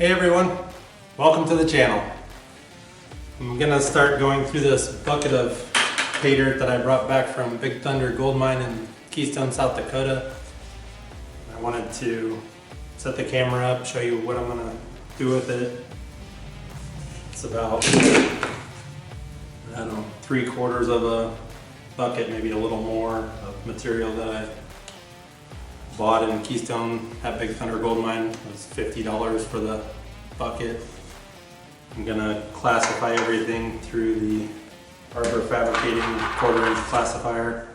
Hey everyone, welcome to the channel. I'm gonna start going through this bucket of pay dirt that I brought back from Big Thunder Gold Mine in Keystone, South Dakota. I wanted to set the camera up, show you what I'm gonna do with it. It's about, I don't know, 3/4 of a bucket, maybe a little more of material that I bought in Keystone at Big Thunder Gold Mine. It was $50 for the bucket. I'm gonna classify everything through the Arbor Fabricating 1/4" classifier.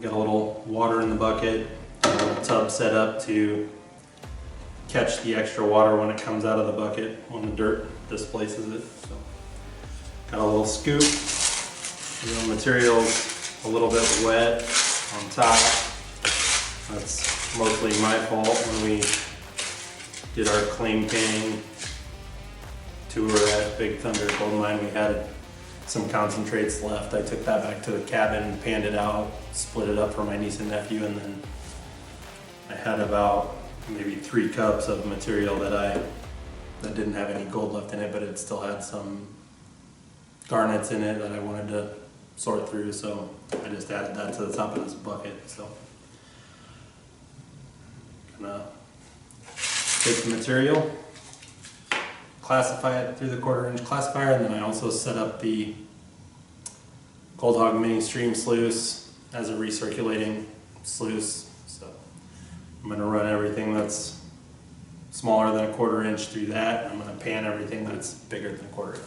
Got a little water in the bucket, a little tub set up to catch the extra water when it comes out of the bucket when the dirt displaces it. So, got a little scoop. The material's a little bit wet on top. That's mostly my fault. When we did our claim panning tour at Big Thunder Gold Mine, we had some concentrates left. I took that back to the cabin, panned it out, split it up for my niece and nephew, and then I had about maybe 3 cups of material that didn't have any gold left in it, but it still had some garnets in it that I wanted to sort through, so I just added that to the top of this bucket. So gonna take the material, classify it through the 1/4" classifier, and then I also set up the GoldHog mini stream sluice as a recirculating sluice. So I'm gonna run everything that's smaller than a 1/4" through that. I'm gonna pan everything that's bigger than a 1/4".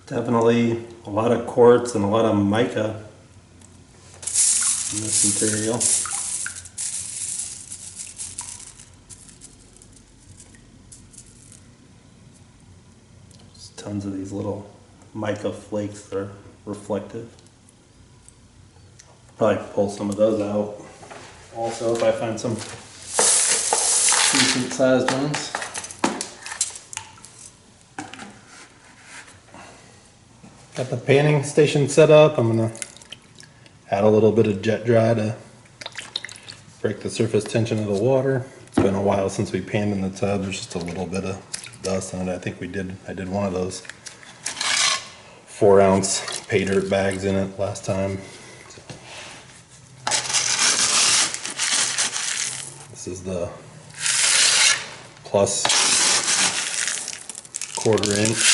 Definitely a lot of quartz and a lot of mica in this material. There's tons of these little mica flakes that are reflective. Probably pull some of those out also if I find some decent sized ones. Got the panning station set up. I'm gonna add a little bit of jet dry to break the surface tension of the water. It's been a while since we panned in the tub. There's just a little bit of dust on it. I think I did one of those 4-ounce pay dirt bags in it last time. This is the plus 1/4".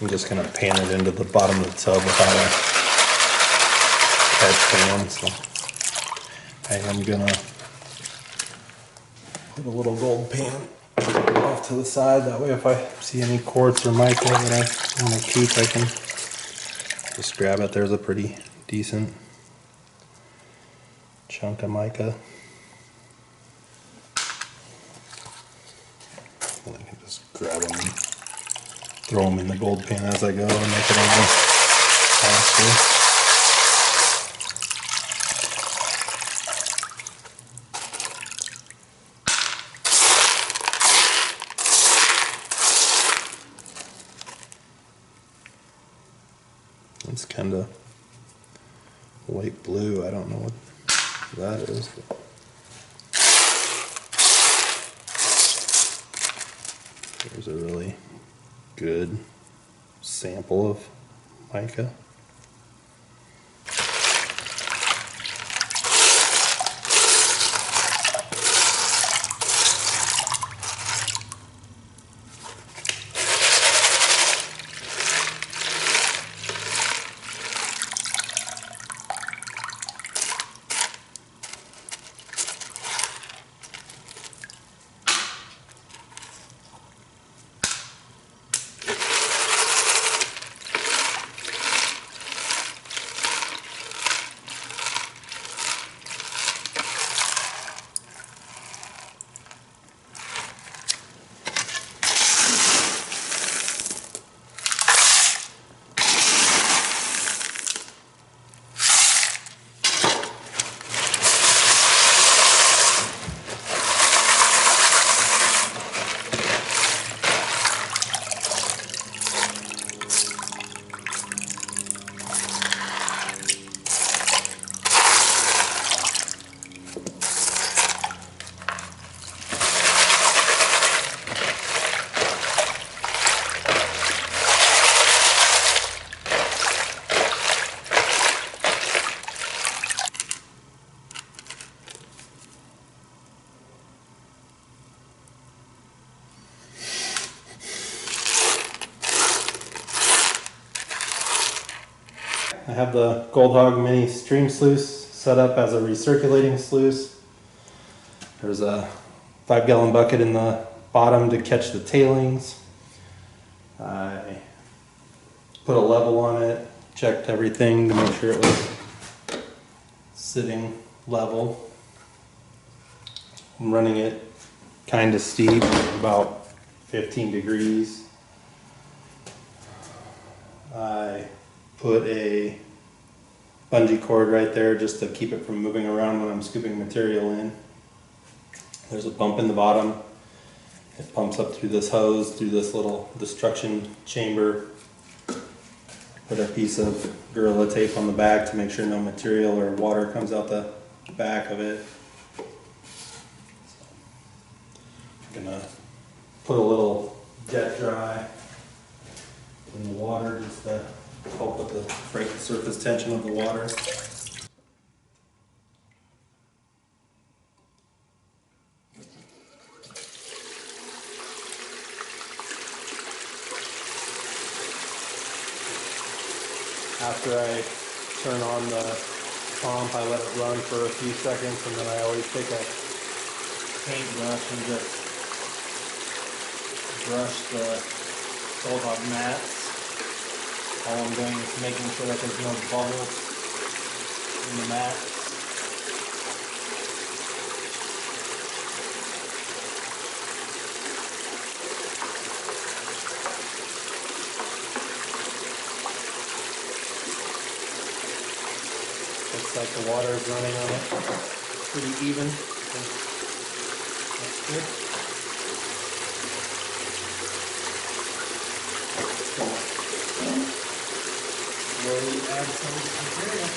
I'm just going to pan it into the bottom of the tub without a head pan. So I am going to put a little gold pan off to the side. That way if I see any quartz or mica that I want to keep, I can just grab it. There's a pretty decent chunk of mica. And I can just grab them and throw them in the gold pan as I go and make it a little faster. It's kind of light blue. I don't know what that is. But here's a really good sample of mica. I have the GoldHog mini stream sluice set up as a recirculating sluice. There's a 5-gallon bucket in the bottom to catch the tailings. I put a level on it, checked everything to make sure it was sitting level. I'm running it kind of steep, about 15 degrees. I put a bungee cord right there just to keep it from moving around when I'm scooping material in. There's a pump in the bottom. It pumps up through this hose, through this little destruction chamber. Put a piece of Gorilla Tape on the back to make sure no material or water comes out the back of it. I'm gonna put a little jet dry in the water just to help with the break the surface tension of the water. After I turn on the pump, I let it run for a few seconds, and then I always take a paintbrush and just brush the GoldHog mats. All I'm doing is making sure that there's no bubbles in the mat. Looks like the water is running on it pretty even. That's good. Slowly add some material.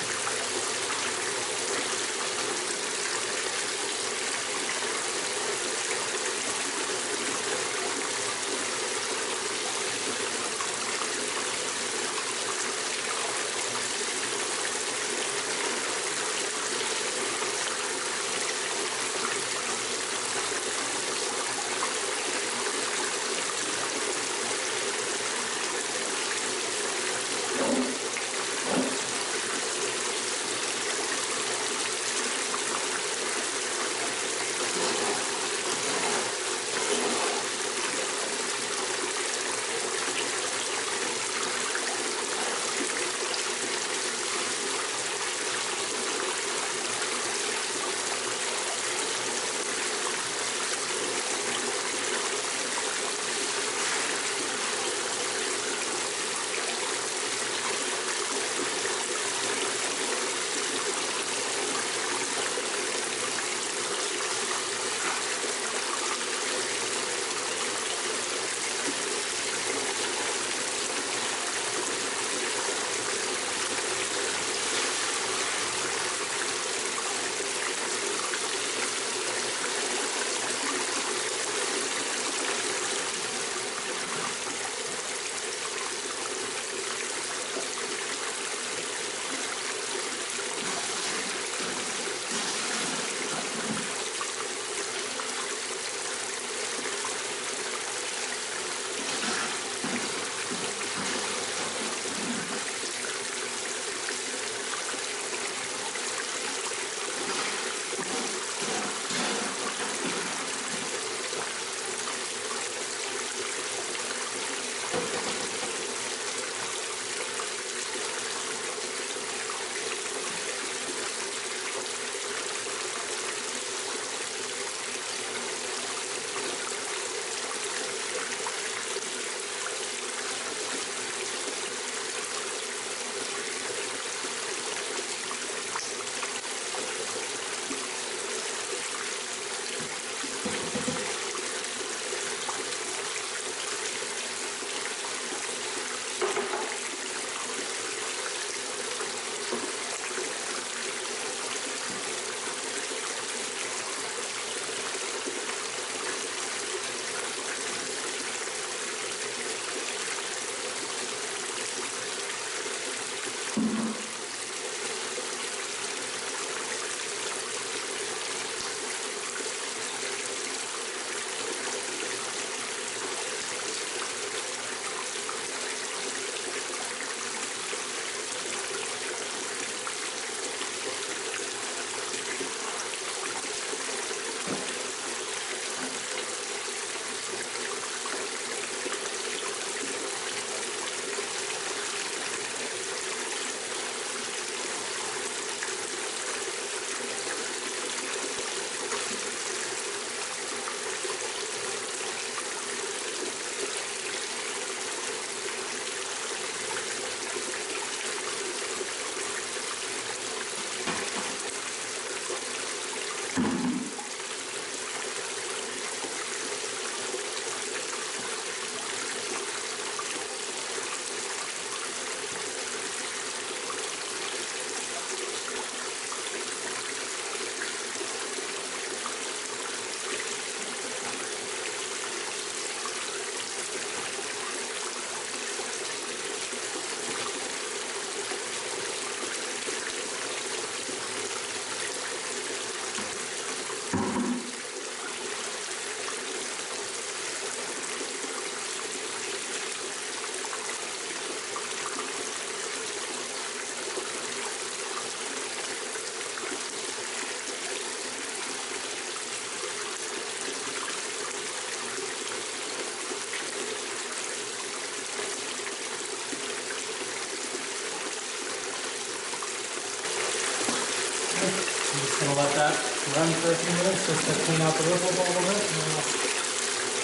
that run for a few minutes just to clean out the ripples a little bit, and then I'll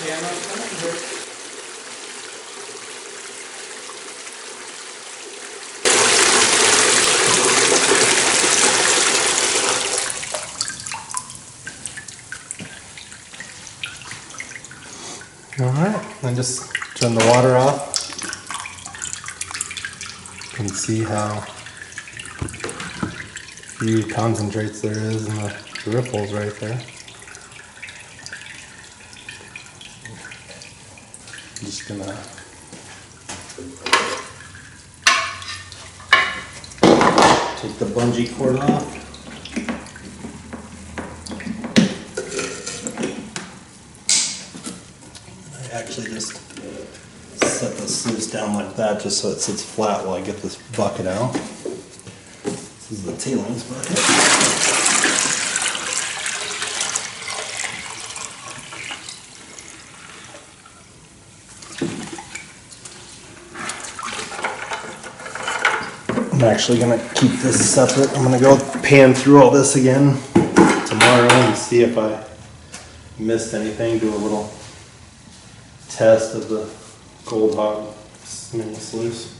pan up some here. Alright, then just turn the water off. You can see how few concentrates there is in the ripples right there. I'm just gonna take the bungee cord off. I actually just set the sluice down like that just so it sits flat while I get this bucket out. This is the tailings bucket. I'm actually going to keep this separate. I'm going to go pan through all this again tomorrow and see if I missed anything. Do a little test of the GoldHog mini sluice.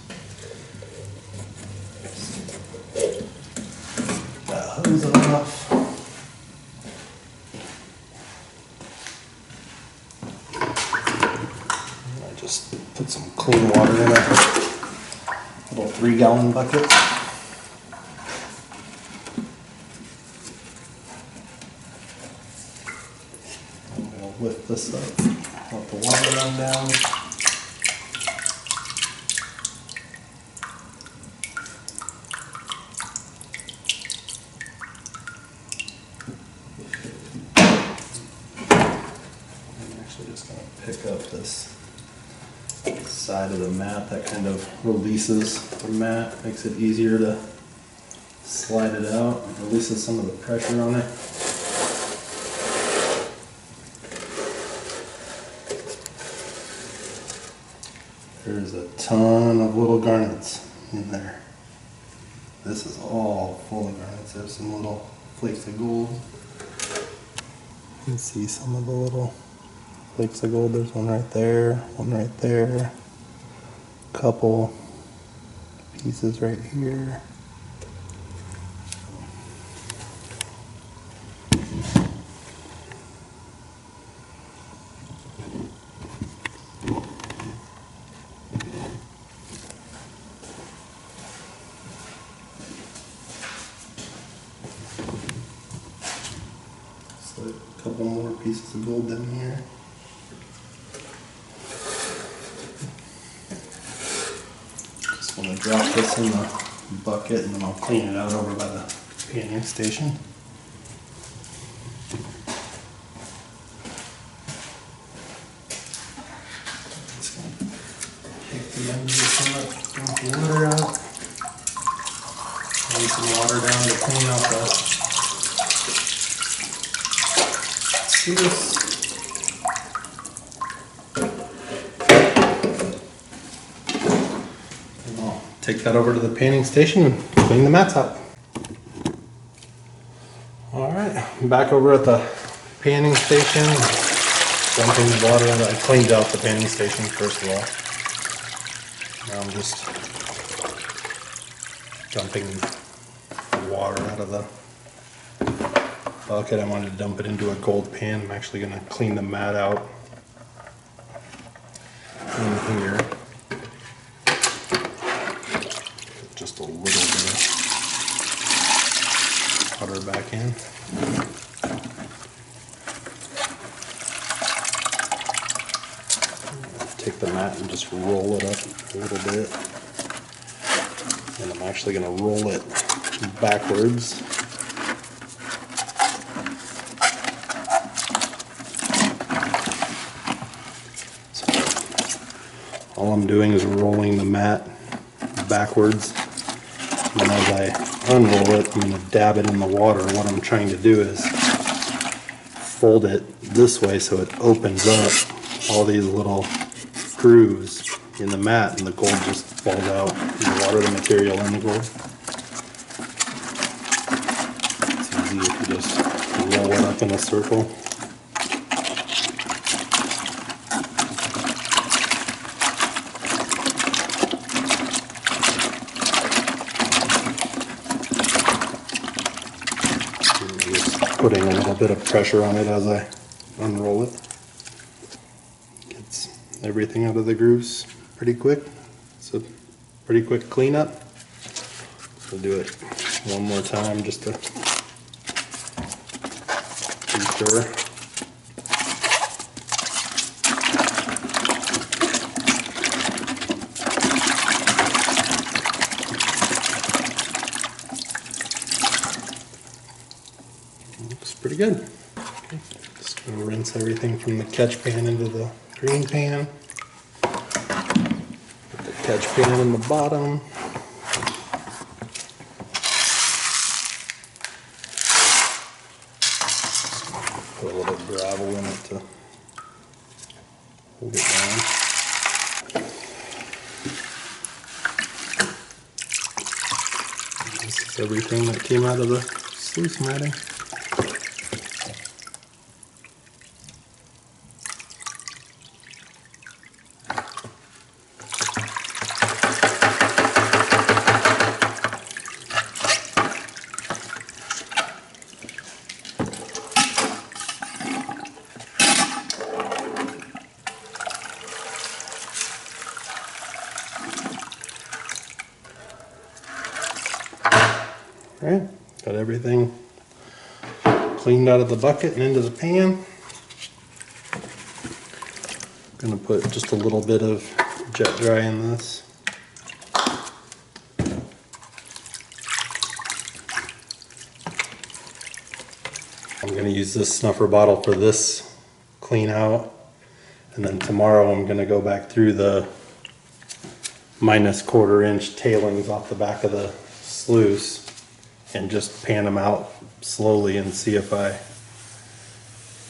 That hose it off. And I just put some clean water in it. Little 3-gallon bucket. I'm going to lift this up, let the water run down. I'm actually just going to pick up this side of the mat that kind of releases the mat, makes it easier to slide it out, releases some of the pressure on it. There's a ton of little garnets in there. This is all full of garnets. There's some little flakes of gold. You can see some of the little flakes of gold. There's one right there, one right there. Couple pieces right here. So a couple more pieces of gold in here. I'm going to drop this in the bucket and then I'll clean it out over by the panning station. Just going to take the end of this up, dump the water out. Lay some water down to clean out the sluice. Take that over to the panning station and clean the mats out. Alright, I'm back over at the panning station, dumping the water out. I cleaned out the panning station first of all. Now I'm just dumping the water out of the bucket. I wanted to dump it into a gold pan. I'm actually going to clean the mat out in here. Just a little bit of water back in. Take the mat and just roll it up a little bit. And I'm actually going to roll it backwards. So all I'm doing is rolling the mat backwards. And as I unroll it, I'm going to dab it in the water. What I'm trying to do is fold it this way so it opens up all these little grooves in the mat and the gold just falls out. You water the material in the gold. It's easy if you just roll it up in a circle. Putting a little bit of pressure on it as I unroll it. Gets everything out of the grooves pretty quick. It's a pretty quick cleanup. We'll do it one more time just to be sure. Looks pretty good. Okay. Just gonna rinse everything from the catch pan into the green pan. Put the catch pan in the bottom. Put a little gravel in it to hold it down. This is everything that came out of the sluice matting. Alright, got everything cleaned out of the bucket and into the pan. I'm going to put just a little bit of jet dry in this. I'm going to use this snuffer bottle for this clean out, and then tomorrow I'm going to go back through the -1/4 inch tailings off the back of the sluice and just pan them out slowly and see if I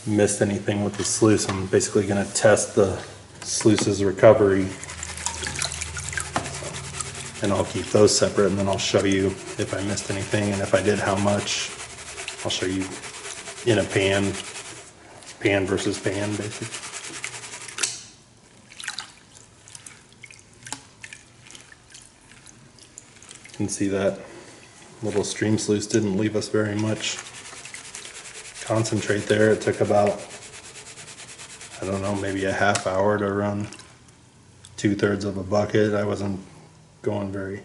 missed anything with the sluice. I'm basically going to test the sluice's recovery, and I'll keep those separate, and then I'll show you if I missed anything, and if I did, how much. I'll show you in a pan versus pan, basically. You can see that little stream sluice didn't leave us very much concentrate there. It took about, I don't know, maybe a half hour to run 2/3 of a bucket. I wasn't going very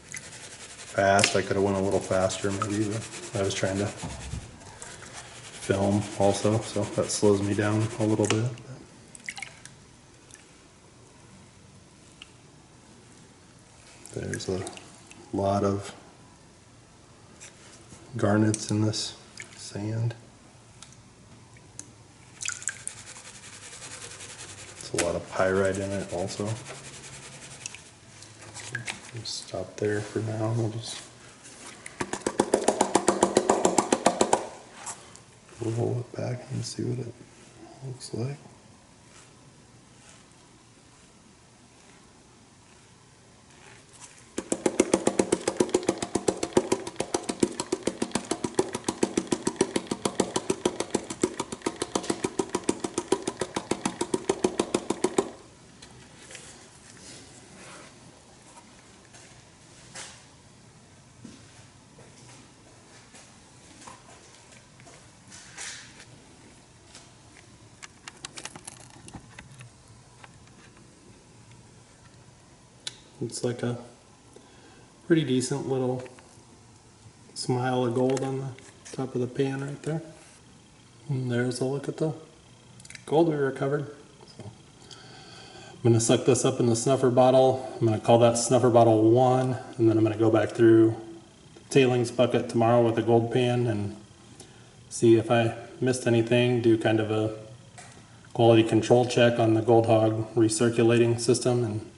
fast. I could have went a little faster maybe, but I was trying to film also, so that slows me down a little bit. There's a lot of garnets in this sand. There's a lot of pyrite in it also. We'll stop there for now. We'll just roll it back and see what it looks like. It's like a pretty decent little smile of gold on the top of the pan right there. And there's a look at the gold we recovered. So I'm going to suck this up in the snuffer bottle. I'm going to call that snuffer bottle 1, and then I'm going to go back through the tailings bucket tomorrow with a gold pan and see if I missed anything, do kind of a quality control check on the GoldHog recirculating system, and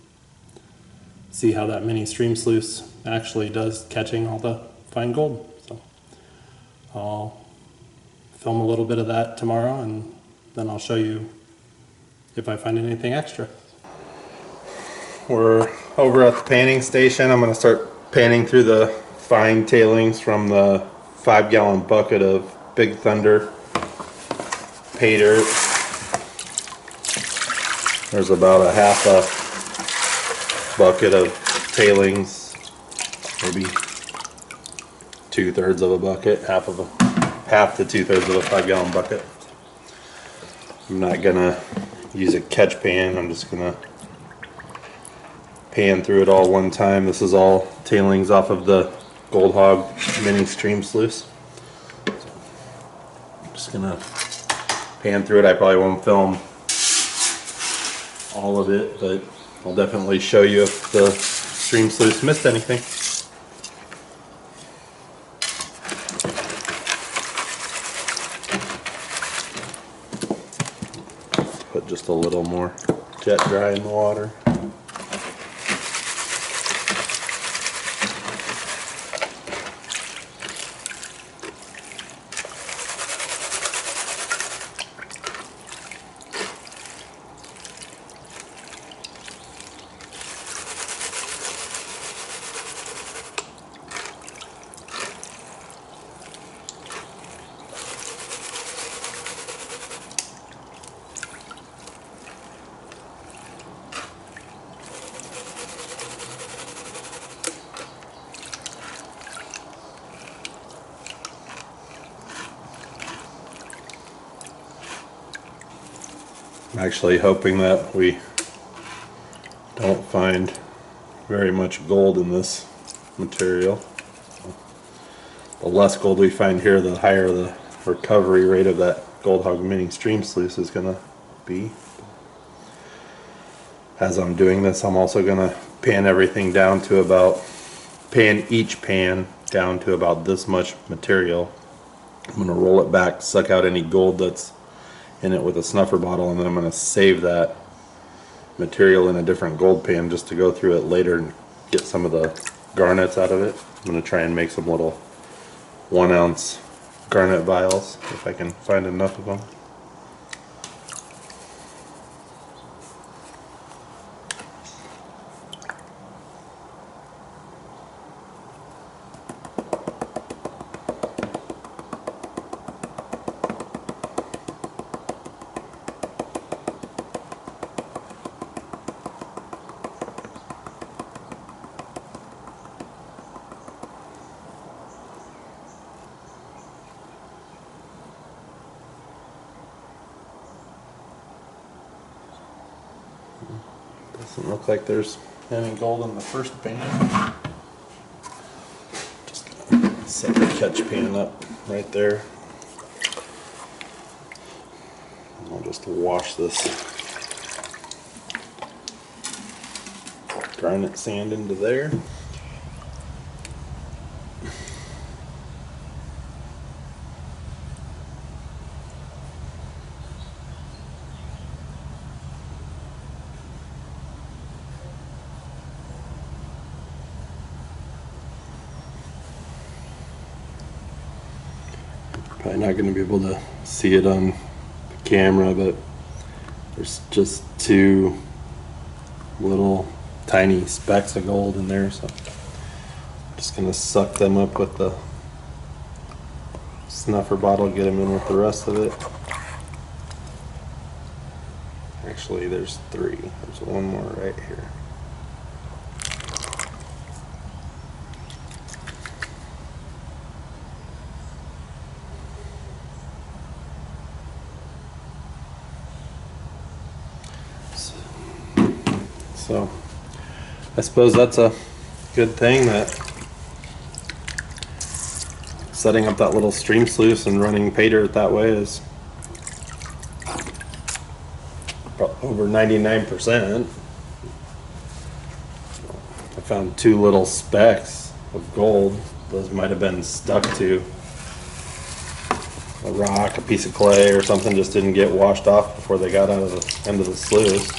see how that mini stream sluice actually does catching all the fine gold. So I'll film a little bit of that tomorrow, and then I'll show you if I find anything extra. We're over at the panning station. I'm going to start panning through the fine tailings from the 5-gallon bucket of Big Thunder Paydirt. There's about a half a bucket of tailings, maybe 2/3 of a bucket, half to 2/3 of a 5-gallon bucket. I'm not gonna use a catch pan. I'm just gonna pan through it all one time. This is all tailings off of the GoldHog mini stream sluice. I'm just gonna pan through it. I probably won't film all of it, but I'll definitely show you if the stream sluice missed anything. Put just a little more jet dry in the water. I'm actually hoping that we don't find very much gold in this material. The less gold we find here, the higher the recovery rate of that GoldHog mini stream sluice is going to be. As I'm doing this, I'm also going to pan everything down to about, pan each pan down to about this much material. I'm going to roll it back, suck out any gold that's in it with a snuffer bottle, and then I'm going to save that material in a different gold pan just to go through it later and get some of the garnets out of it. I'm going to try and make some little 1-ounce garnet vials if I can find enough of them. Doesn't look like there's any gold in the first pan. Just gonna set the catch pan up right there. And I'll just wash this garnet sand into there. Probably not going to be able to see it on the camera, but there's just 2 little tiny specks of gold in there, so I'm just going to suck them up with the snuffer bottle, get them in with the rest of it. Actually, there's 3. There's one more right here. So I suppose that's a good thing, that setting up that little stream sluice and running Paydirt that way is over 99%. I found 2 little specks of gold. Those might have been stuck to a rock, a piece of clay or something, just didn't get washed off before they got out of the end of the sluice.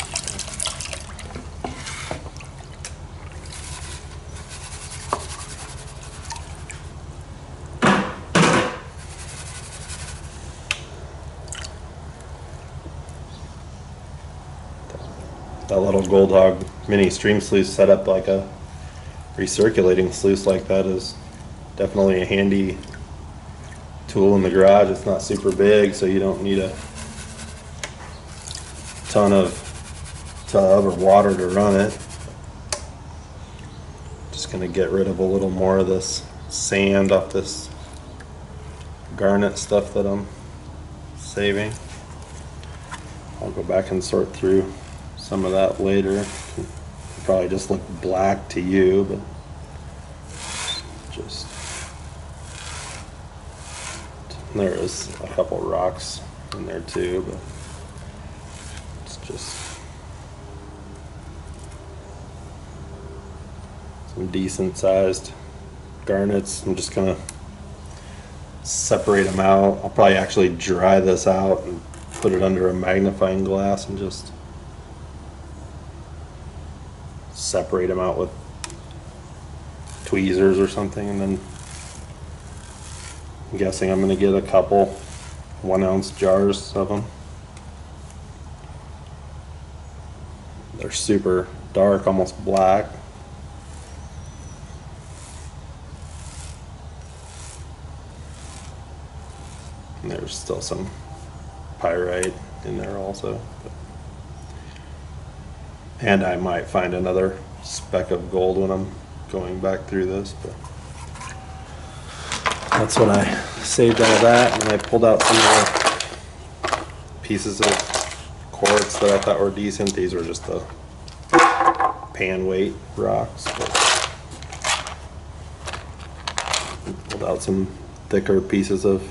That little GoldHog mini stream sluice set up like a recirculating sluice like that is definitely a handy tool in the garage. It's not super big, so you don't need a ton of tub or water to run it. Just gonna get rid of a little more of this sand off this garnet stuff that I'm saving. I'll go back and sort through some of that later. It'll probably just look black to you, but just there is a couple rocks in there too, but it's just some decent sized garnets. I'm just gonna separate them out. I'll probably actually dry this out and put it under a magnifying glass and just separate them out with tweezers or something, and then I'm guessing I'm going to get a couple 1 ounce jars of them. They're super dark, almost black. And there's still some pyrite in there also. And I might find another speck of gold when I'm going back through this, but that's what I saved out of that, and I pulled out some of the pieces of quartz that I thought were decent. These were just the pan weight rocks, but pulled out some thicker pieces of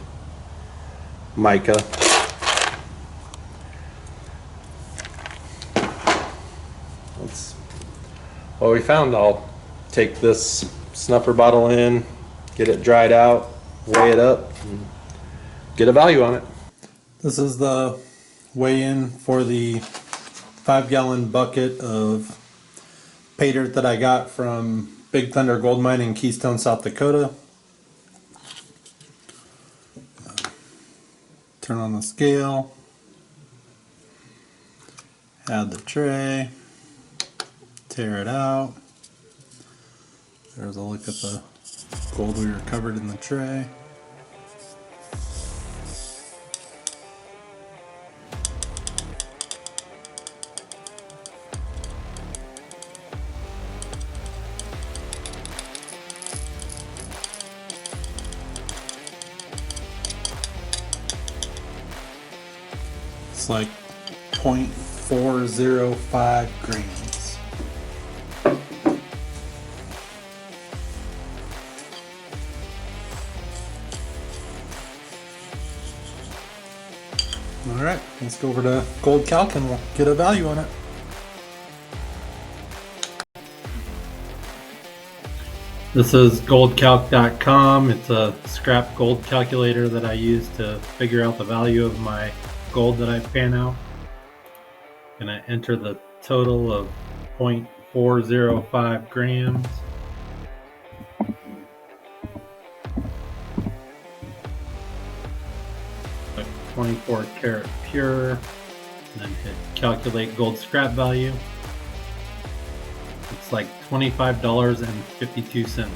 mica. That's what we found. I'll take this snuffer bottle in, get it dried out, weigh it up, and get a value on it. This is the weigh-in for the 5-gallon bucket of Paydirt that I got from Big Thunder Gold Mine in Keystone, South Dakota. Turn on the scale, add the tray, tear it out. There's a look at the gold we recovered in the tray. It's like 0.405 grams. Alright, let's go over to Gold Calc and we'll get a value on it. This is goldcalc.com. It's a scrap gold calculator that I use to figure out the value of my gold that I pan out. And I enter the total of 0.405 grams. Like 24 karat pure. And then hit calculate gold scrap value. It's like $25.52.